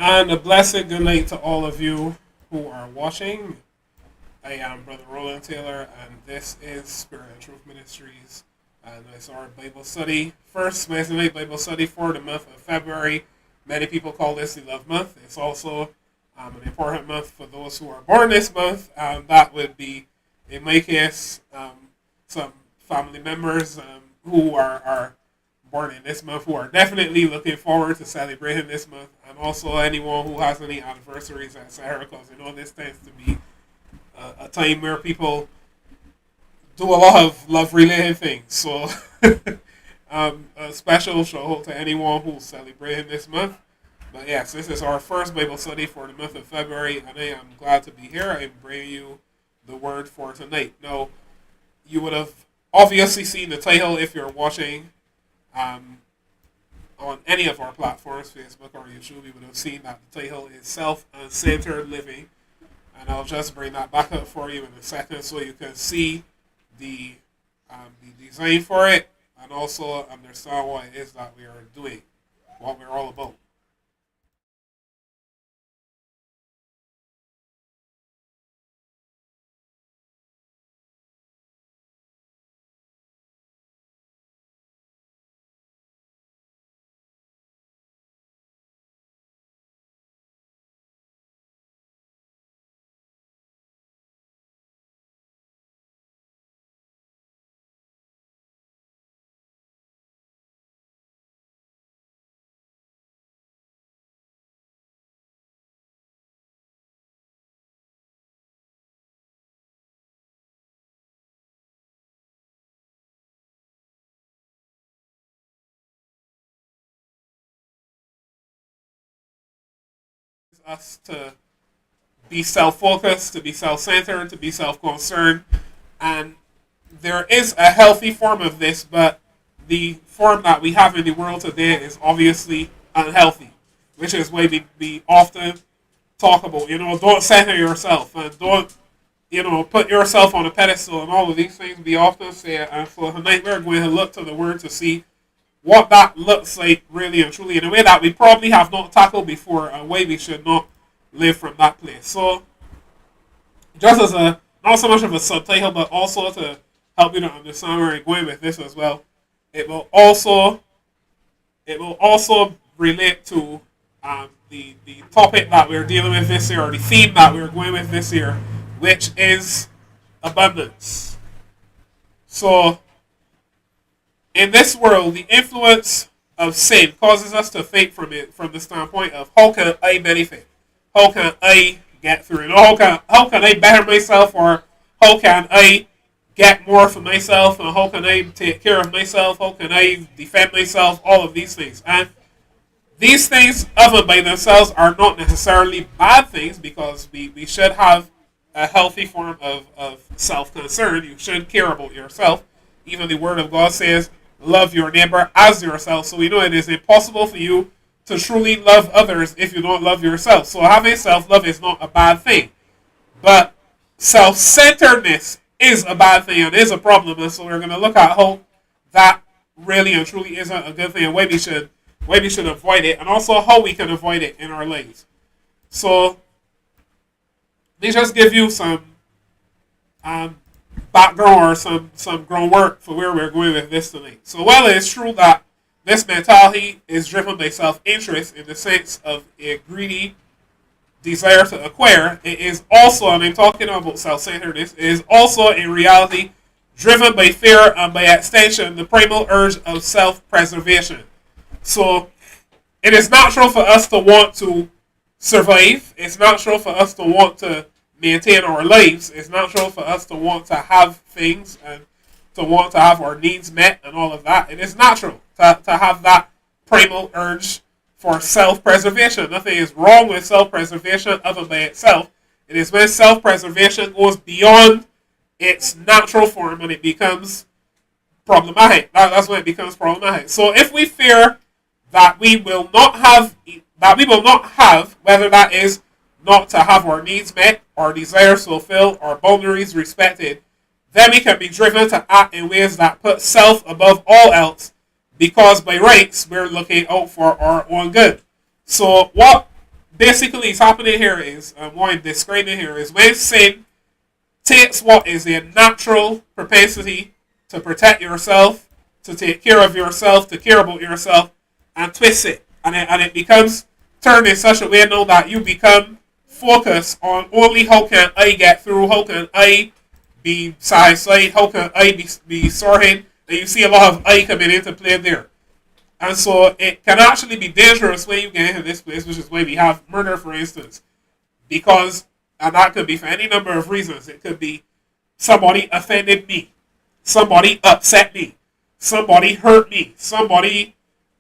And a blessed good night to all of you who are watching. I am Brother Roland Taylor, and this is Spirit and Truth Ministries. And it's our Bible study, first Wednesday night Bible study for the month of February. Many people call this the Love Month. It's also an important month for those who are born this month, and that would be, in my case, some family members who are born in this month who are definitely looking forward to celebrating this month, and also anyone who has any anniversaries, etc. Because this tends to be a time where people do a lot of love related things. So, a special shout out to anyone who's celebrating this month. But yes, this is our first Bible study for the month of February, and I am glad to be here. I'm bringing you the word for tonight. Now, you would have obviously seen the title if you're watching um, on any of our platforms, Facebook or YouTube. You would have seen that the title is Self-Centered Living. And I'll just bring that back up for you in a second so you can see the, the design for it and also understand what it is that we are doing, what we're all about. Us to be self-focused, to be self-centered, to be self-concerned, and there is a healthy form of this, but the form that we have in the world today is obviously unhealthy, which is why we often talk about, don't center yourself and don't, put yourself on a pedestal and all of these things we often say. And so tonight we're going to look to the word to see what that looks like really and truly in a way that we probably have not tackled before, a way we should not live from that place. So just as a not so much of a subtitle, but also to help you to understand where I'm going with this as well. It will also relate to the topic that we're dealing with this year, or the theme that we're going with this year, which is abundance. So in this world, the influence of sin causes us to think from it from the standpoint of how can I benefit? How can I get through it? How can I better myself, or how can I get more for myself, and how can I take care of myself? How can I defend myself? All of these things. And these things, other by themselves, are not necessarily bad things, because we should have a healthy form of self-concern. You should care about yourself. Even the Word of God says, love your neighbor as yourself. So we know it is impossible for you to truly love others if you don't love yourself. So having self-love is not a bad thing. But self-centeredness is a bad thing and is a problem. And so we're going to look at how that really and truly isn't a good thing, and why we should avoid it, and also how we can avoid it in our lives. So let me just give you some background, or some groundwork for where we're going with this tonight. So while it is true that this mentality is driven by self-interest in the sense of a greedy desire to acquire, it is also, and I'm talking about self-centeredness, it is also in reality driven by fear and by extension the primal urge of self-preservation. So it is natural for us to want to survive. It's natural for us to want to maintain our lives. It's natural for us to want to have things and to want to have our needs met and all of that. It is natural to have that primal urge for self-preservation. Nothing is wrong with self-preservation other by itself. It is when self-preservation goes beyond its natural form and it becomes problematic. That's when it becomes problematic. So if we fear that we will not have, whether that is not to have our needs met, our desires fulfilled, our boundaries respected, then we can be driven to act in ways that put self above all else, because by rights we're looking out for our own good. So what basically what's happening here is, what I'm describing here is when sin takes what is a natural propensity to protect yourself, to take care of yourself, to care about yourself, and twists it. And it becomes turned in such a way now that you become focused on only how can I get through, how can I be satisfied, how can I be sorted. And you see a lot of I coming into play there. And so it can actually be dangerous when you get into this place, which is why we have murder, for instance. Because, and that could be for any number of reasons. It could be somebody offended me, somebody upset me, somebody hurt me, somebody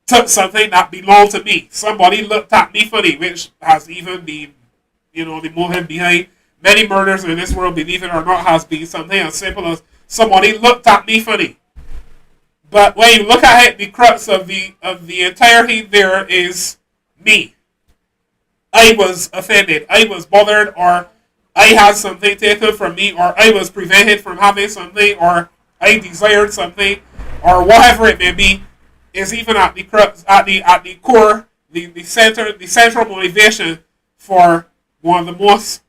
took something that belonged to me, somebody looked at me funny, which has even been, the motive behind many murders in this world, believe it or not, has been something as simple as somebody looked at me funny. But when you look at it, the crux of the entirety there is me. I was offended, I was bothered, or I had something taken from me, or I was prevented from having something, or I desired something, or whatever it may be, is even at the crux, at the core, the central motivation for one of the most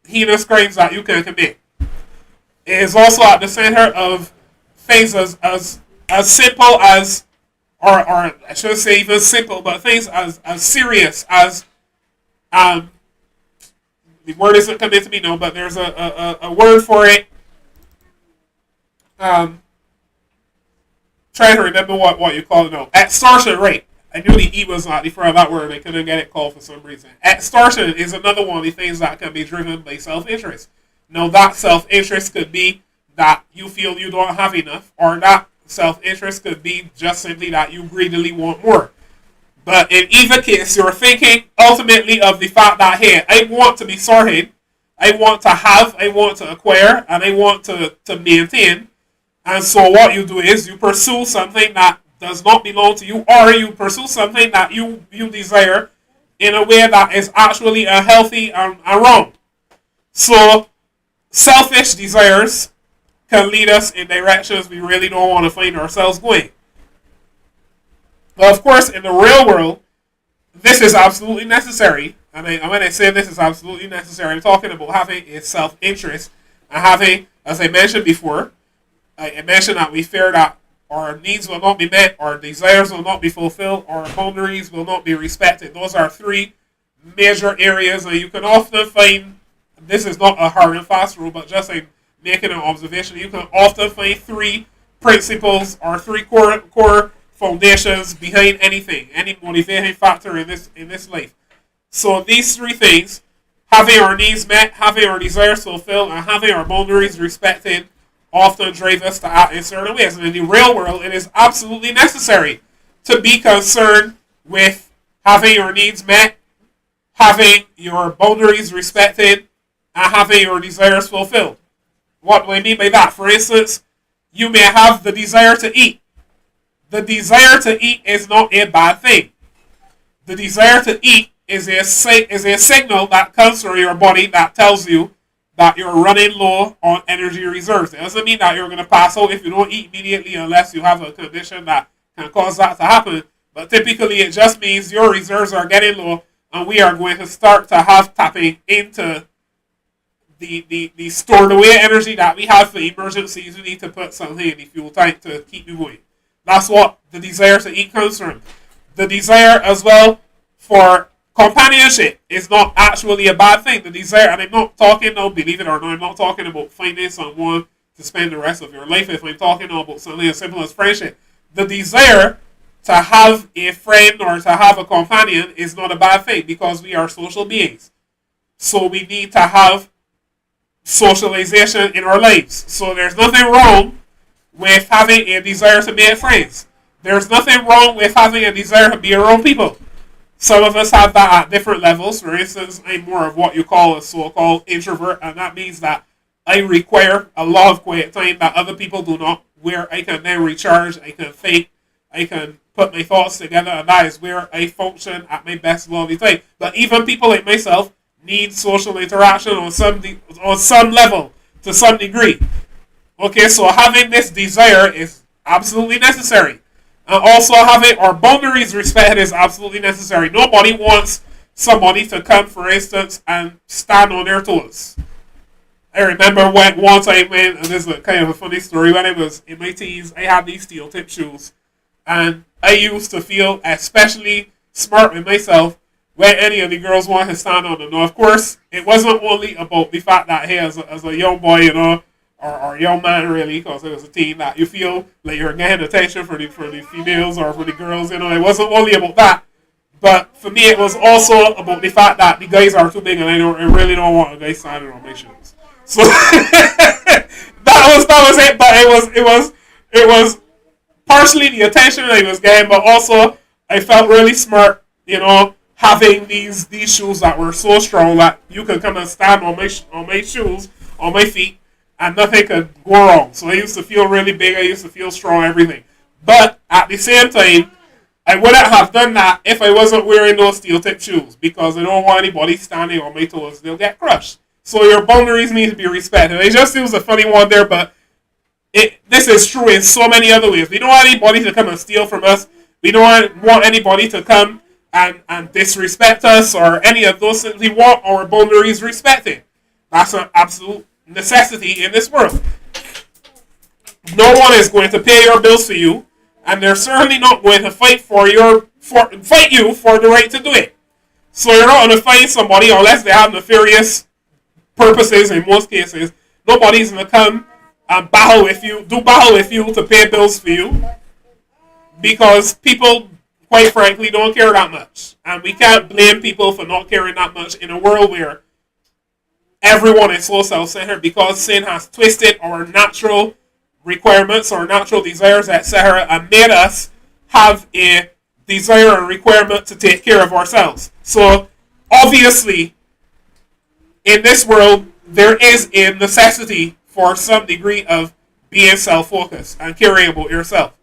heinous crimes that you can commit. It is also at the center of things as simple as, or I shouldn't say even simple, but things as serious as, the word isn't coming to me now, but there's a word for it. Trying to remember what you call it now. Extortion, right. I knew the E was not the front of that word. I couldn't get it called for some reason. Extortion is another one of the things that can be driven by self-interest. Now, that self-interest could be that you feel you don't have enough, or that self-interest could be just simply that you greedily want more. But in either case, you're thinking ultimately of the fact that, hey, I want to be sorted, I want to have, I want to acquire, and I want to maintain. And so what you do is you pursue something that does not belong to you, or you pursue something that you desire in a way that is actually unhealthy and wrong. So selfish desires can lead us in directions we really don't want to find ourselves going. But of course, in the real world, this is absolutely necessary. And when I say this is absolutely necessary, I'm talking about having a self-interest and having, as I mentioned before, I mentioned that we fear that our needs will not be met, our desires will not be fulfilled, our boundaries will not be respected. Those are three major areas, and you can often find, this is not a hard and fast rule, but just like making an observation, you can often find three principles or three core foundations behind anything, any motivating factor in this life. So these three things, having our needs met, having our desires fulfilled, and having our boundaries respected, often drive us to act in certain ways. And in the real world, it is absolutely necessary to be concerned with having your needs met, having your boundaries respected, and having your desires fulfilled. What do I mean by that? For instance, you may have the desire to eat. The desire to eat is not a bad thing. The desire to eat is a signal that comes from your body that tells you that you're running low on energy reserves. It doesn't mean that you're going to pass out if you don't eat immediately unless you have a condition that can cause that to happen. But typically it just means your reserves are getting low and we are going to start to have tapping into the stored away energy that we have for emergencies. We need to put something in the fuel tank to keep you going. That's what the desire to eat comes from. The desire as well for companionship is not actually a bad thing. The desire, and I'm not talking now, believe it or not, I'm not talking about finding someone to spend the rest of your life with. I'm talking about something as simple as friendship. The desire to have a friend or to have a companion is not a bad thing because we are social beings. So we need to have socialization in our lives. So there's nothing wrong with having a desire to make friends. There's nothing wrong with having a desire to be around people. Some of us have that at different levels. For instance, I'm more of what you call a so-called introvert, and that means that I require a lot of quiet time that other people do not, where I can then recharge, I can think, I can put my thoughts together, and that is where I function at my best a lot of the time. But even people like myself need social interaction on some level, to some degree. Okay, so having this desire is absolutely necessary. And also having our boundaries respected is absolutely necessary. Nobody wants somebody to come, for instance, and stand on their toes. I remember one time when, and this is kind of a funny story, when I was in my teens, I had these steel tip shoes. And I used to feel especially smart with myself when any of the girls wanted to stand on them. Now, of course, it wasn't only about the fact that, hey, as a young boy, or young man, really, because I was a teen, that you feel like you're getting attention for the females or for the girls, it wasn't only about that. But for me, it was also about the fact that the guys are too big, and I really don't want a guy standing on my shoes. So that was it. But it was partially the attention I was getting, but also I felt really smart, having these shoes that were so strong that you could come and stand on my shoes, on my feet, and nothing could go wrong. So I used to feel really big. I used to feel strong, everything. But at the same time, I wouldn't have done that if I wasn't wearing those steel tip shoes, because I don't want anybody standing on my toes. They'll get crushed. So your boundaries need to be respected. It just seems a funny one there, but this is true in so many other ways. We don't want anybody to come and steal from us. We don't want anybody to come and disrespect us or any of those things. We want our boundaries respected. That's an absolute necessity in this world. No one is going to pay your bills for you, and they're certainly not going to fight you for the right to do it. So you're not going to find somebody unless they have nefarious purposes. In most cases, nobody's going to come and battle with you to pay bills for you, because people, quite frankly, don't care that much. And we can't blame people for not caring that much in a world where everyone is so self-centered, because sin has twisted our natural requirements, our natural desires, etc., and made us have a desire and requirement to take care of ourselves. So, obviously, in this world, there is a necessity for some degree of being self-focused and caring about yourself.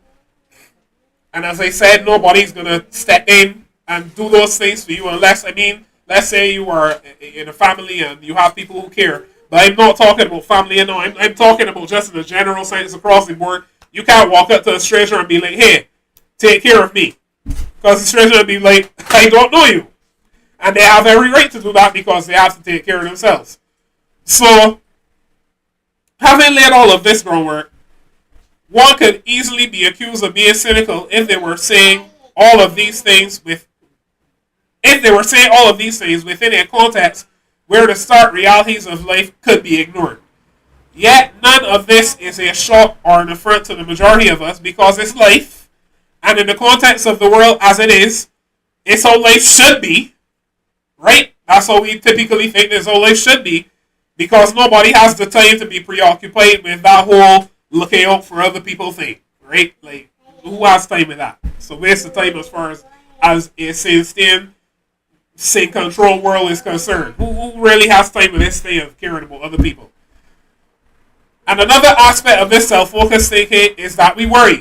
And as I said, nobody's going to step in and do those things for you unless, let's say you are in a family and you have people who care. But I'm not talking about family, I'm talking about just in a general sense across the board. You can't walk up to a stranger and be like, hey, take care of me. Because the stranger will be like, I don't know you. And they have every right to do that because they have to take care of themselves. So, having laid all of this groundwork, one could easily be accused of being cynical if they were saying all of these things within a context where the stark realities of life could be ignored. Yet, none of this is a shock or an affront to the majority of us, because it's life, and in the context of the world as it is, it's how life should be, right? That's how we typically think this how life should be, because nobody has the time to be preoccupied with that whole looking out for other people thing, right? Like, who has time with that? So waste of time as far as a sin control world is concerned. Who really has time with this thing of caring about other people? And another aspect of this self-focused thinking is that we worry.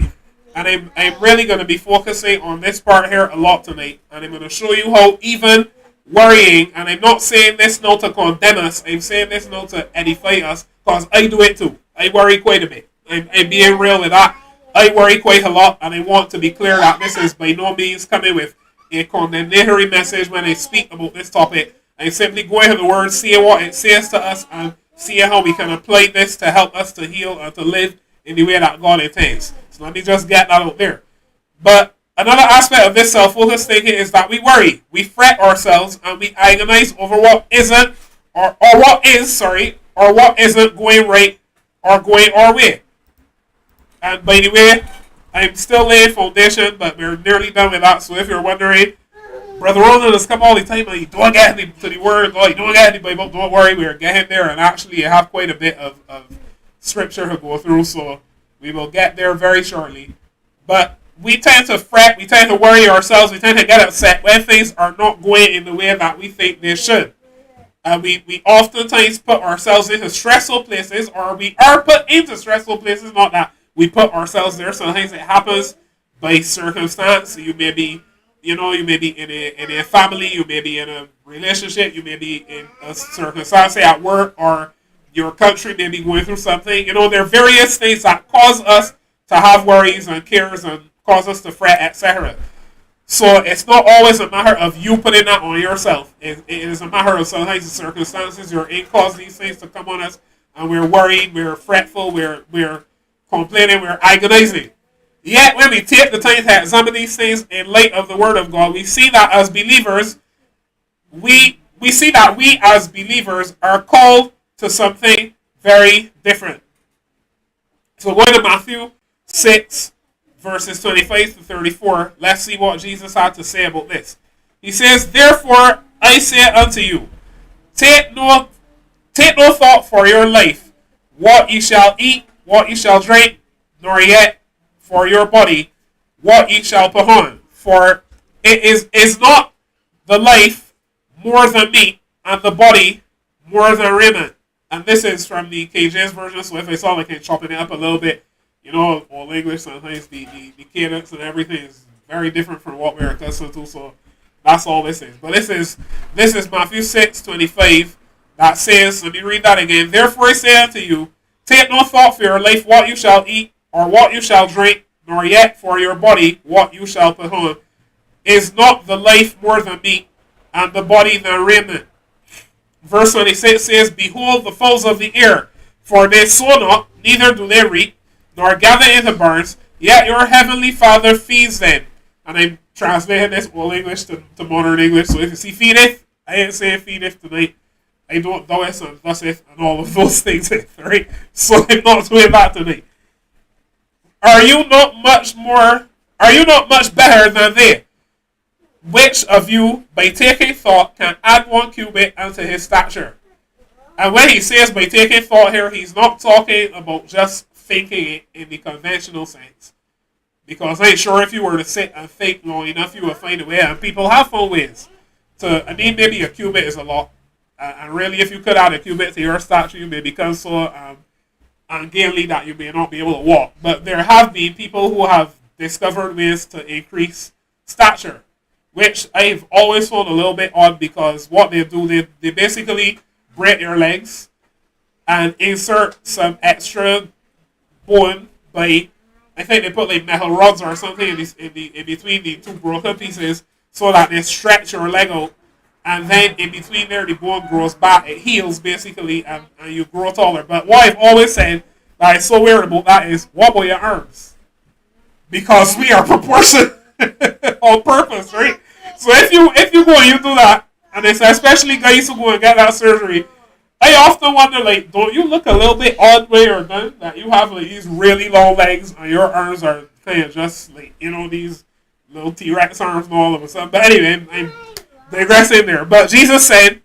And I'm really going to be focusing on this part here a lot tonight. And I'm going to show you how even worrying, and I'm not saying this now to condemn us, I'm saying this now to edify us, because I do it too. I worry quite a bit. I'm being real with that. I worry quite a lot, and I want to be clear that this is by no means coming with a condemnatory message when I speak about this topic. I'm simply going to the Word, seeing what it says to us, and seeing how we can apply this to help us to heal and to live in the way that God intends. So let me just get that out there. But another aspect of this self-focused thinking is that we worry, we fret ourselves, and we agonize over what isn't, or what isn't going right or going our way. And by the way, I'm still laying foundation, but we're nearly done with that. So if you're wondering, Brother Roland has come all the time and you don't get to the Word, or you don't get the Bible, don't worry, we're getting there. And actually, I have quite a bit of scripture to go through, so we will get there very shortly. But we tend to fret, we tend to worry ourselves, we tend to get upset when things are not going in the way that we think they should. And we oftentimes put ourselves into stressful places, or we are put into stressful places, not that we put ourselves there. Sometimes it happens by circumstance. You may be in a family, you may be in a relationship, you may be in a circumstance, say at work, or your country may be going through something. There are various things that cause us to have worries and cares and cause us to fret, etc. So it's not always a matter of you putting that on yourself. It is a matter of sometimes the circumstances you're in cause these things to come on us, and we're worried, we're fretful, we're complaining, we're agonizing. Yet when we take the time to examine these things in light of the Word of God, we see that as believers, we see that we as believers are called to something very different. So going to Matthew 6, verses 25 to 34, let's see what Jesus had to say about this. He says, "Therefore I say unto you, take no thought for your life, what ye shall eat, what ye shall drink, nor yet for your body, what ye shall put on. For it is not the life more than meat, and the body more than raiment." And this is from the King James Version, so if I saw like chopping it up a little bit, you know, all English sometimes the cadence and everything is very different from what we're accustomed to, so that's all this is. But this is Matthew 6:25 that says, let me read that again. "Therefore I say unto you, take no thought for your life, what you shall eat, or what you shall drink, nor yet for your body, what you shall put on. Is not the life more than meat, and the body than raiment?" Verse 26 says, "Behold the fowls of the air, for they sow not, neither do they reap, nor gather into barns, yet your heavenly Father feeds them." And I'm translating this old English to modern English, so if you see feedeth, I ain't saying feedeth tonight. I don't doeth and thuseth and all of those things, right? So I'm not doing that tonight. Are you not much better than they? Which of you, by taking thought, can add 1 cubit unto his stature? And when he says by taking thought here, he's not talking about just thinking it in the conventional sense. Because I ain't sure if you were to sit and think long enough, you will find a way. And people have found ways maybe a cubit is a lot. And really, if you could add a cubit to your stature, you may become so ungainly that you may not be able to walk. But there have been people who have discovered ways to increase stature, which I've always found a little bit odd, because what they do, they basically break your legs and insert some extra bone by, I think they put like metal rods or something in between the two broken pieces so that they stretch your leg out, and then in between there the bone grows back, it heals basically, and you grow taller. But what I've always said that is so weird about that is, what about your arms? Because we are proportioned on purpose, right? So if you go and you do that, and it's especially guys who go and get that surgery, I often wonder, like, don't you look a little bit odd when you're done? That you have like these really long legs and your arms are kind of just like, you know, these little T-Rex arms and all of a sudden. But anyway, I'm digressing there. But Jesus said,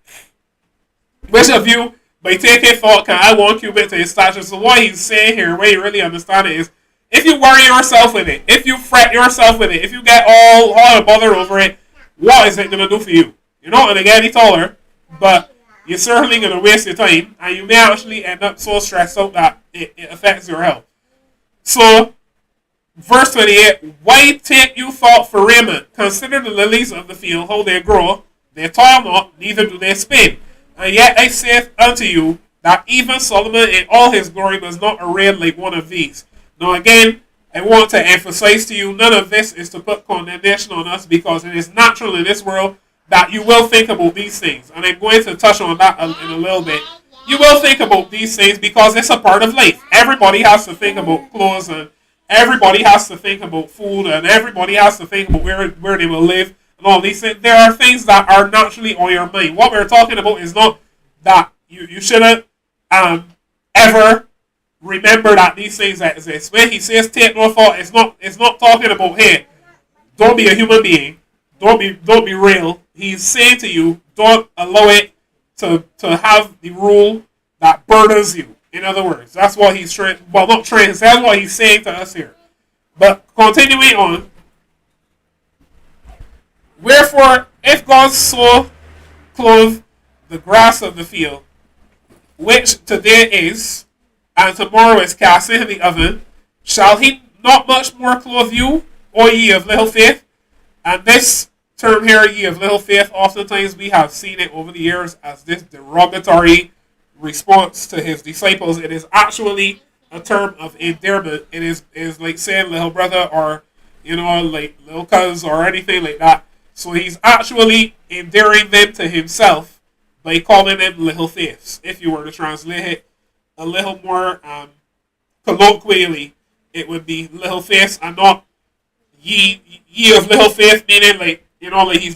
"Which of you, by taking thought, can add 1 cubit to his stature?" So what he's saying here, what you really understand it is, if you worry yourself with it, if you fret yourself with it, if you get all bothered over it, what is it going to do for you? You're not going to get any taller, but you're certainly going to waste your time, and you may actually end up so stressed out that it affects your health. So, verse 28, "Why take you thought for raiment? Consider the lilies of the field, how they grow. They toil not, neither do they spin. And yet I say unto you, that even Solomon in all his glory was not arrayed like one of these." Now again, I want to emphasize to you, none of this is to put condemnation on us, because it is natural in this world that you will think about these things. And I'm going to touch on that in a little bit. You will think about these things because it's a part of life. Everybody has to think about clothes, and everybody has to think about food, and everybody has to think about where they will live and all these things. There are things that are naturally on your mind. What we're talking about is not that you shouldn't ever remember that these things exist. When he says take no thought, it's not talking about, hey, don't be a human being, don't be real. He's saying to you, don't allow it to have the rule that burdens you. In other words, that's what he's trying. Well, not trying. That's what he's saying to us here. But continuing on. "Wherefore, if God so clothe the grass of the field, which today is, and tomorrow is cast into the oven, shall he not much more clothe you, O ye of little faith?" And this term here, ye of little faith, oftentimes we have seen it over the years as this derogatory response to his disciples. It is actually a term of endearment. It is like saying little brother, or like little cuz or anything like that. So he's actually endearing them to himself by calling them little faiths. If you were to translate it a little more colloquially, it would be little faiths and not ye of little faith, meaning like like he's